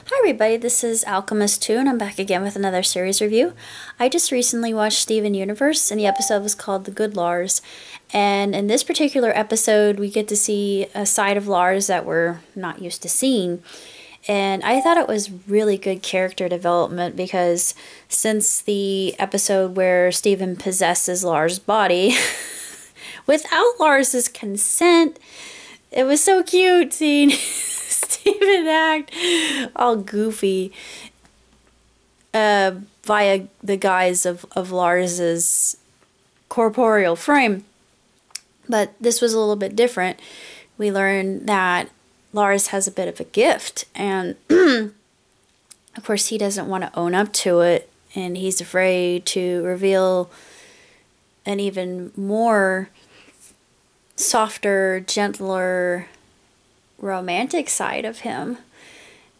Hi everybody, this is Alchemist2 and I'm back again with another series review. I just recently watched Steven Universe and the episode was called The Good Lars. And in this particular episode we get to see a side of Lars that we're not used to seeing. And I thought it was really good character development because since the episode where Steven possesses Lars' body without Lars' consent, it was so cute seeing Steven act all goofy via the guise of Lars's corporeal frame. But this was a little bit different. We learned that Lars has a bit of a gift, and of course he doesn't want to own up to it, and he's afraid to reveal an even more softer, gentler, romantic side of him.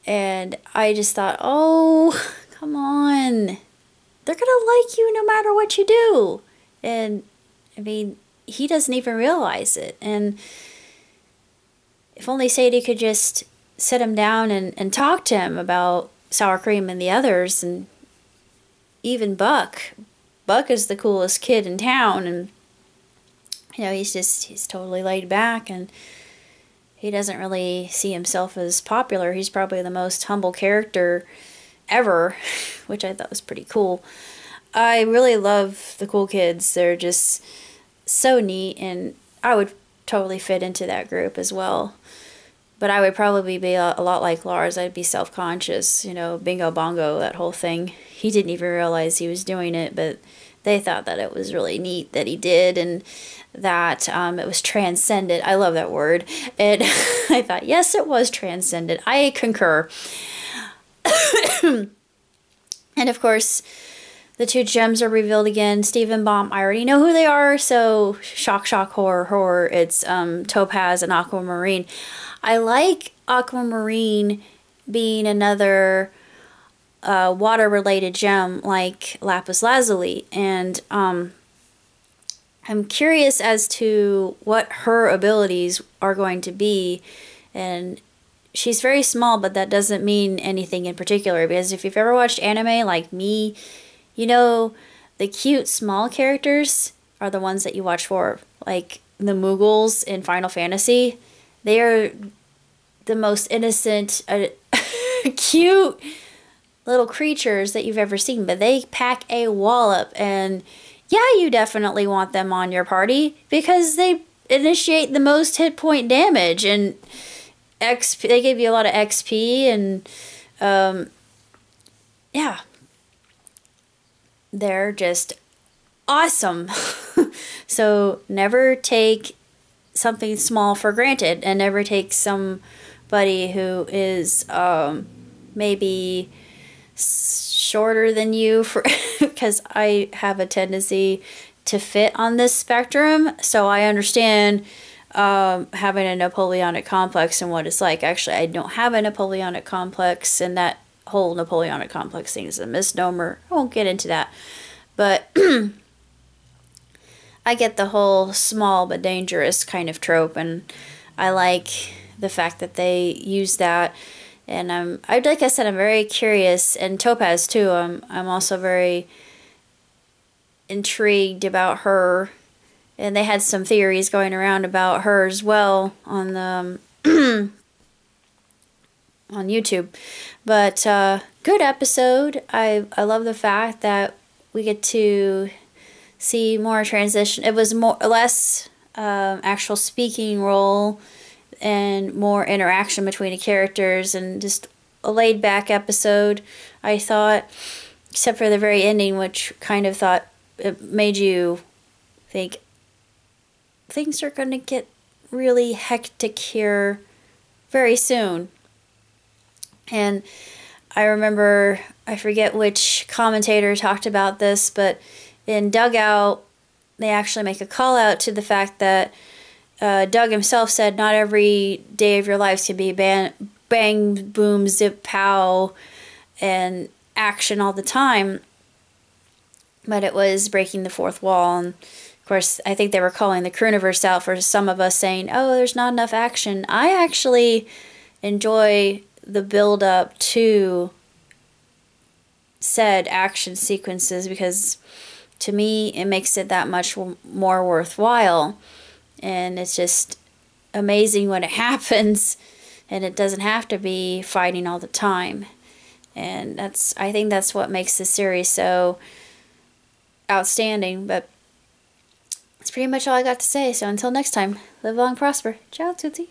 And I just thought, oh, come on, they're gonna like you no matter what you do. And I mean, he doesn't even realize it. And if only Sadie could just sit him down and talk to him about sour cream and the others, and even Buck. Buck is the coolest kid in town, and you know, he's totally laid back, and he doesn't really see himself as popular. He's probably the most humble character ever, which I thought was pretty cool. I really love the cool kids. They're just so neat, and I would totally fit into that group as well. But I would probably be a lot like Lars. I'd be self-conscious, you know, bingo bongo, that whole thing. He didn't even realize he was doing it, but they thought that it was really neat that he did, and that it was transcendent. I love that word. And I thought, yes, it was transcendent. I concur. And of course, the two gems are revealed again. Steven Bomb, I already know who they are, so shock, shock, horror, horror. It's Topaz and Aquamarine. I like Aquamarine being another water-related gem like Lapis Lazuli, and I'm curious as to what her abilities are going to be. And she's very small, but that doesn't mean anything in particular, because if you've ever watched anime like me, you know the cute small characters are the ones that you watch for, like the Muggles in Final Fantasy. They are the most innocent, cute little creatures that you've ever seen, but they pack a wallop, and yeah, you definitely want them on your party because they initiate the most hit point damage, and XP, they give you a lot of XP, and yeah, they're just awesome. So never take something small for granted, and never take somebody who is maybe shorter than you, for because I have a tendency to fit on this spectrum, so I understand having a Napoleonic complex and what it's like. Actually, I don't have a Napoleonic complex, and that whole Napoleonic complex thing is a misnomer. I won't get into that, but I get the whole small but dangerous kind of trope, and I like the fact that they use that. And like I said, I'm very curious, and Topaz too. I'm also very intrigued about her, and they had some theories going around about her as well on the on YouTube. But good episode. I love the fact that we get to see more transition. It was less actual speaking role and more interaction between the characters, and just a laid-back episode, I thought, except for the very ending, which kind of thought it made you think things are going to get really hectic here very soon. And I remember, I forget which commentator talked about this, but in Dugout, they actually make a call out to the fact that Doug himself said not every day of your lives can be bang, boom, zip, pow, and action all the time. But it was breaking the fourth wall. And of course, I think they were calling the Crewniverse out for some of us saying, oh, there's not enough action. I actually enjoy the build up to said action sequences, because to me it makes it that much more worthwhile. And it's just amazing when it happens, and it doesn't have to be fighting all the time. And I think that's what makes the series so outstanding. But that's pretty much all I got to say. So until next time, live long, prosper. Ciao, Tootsie.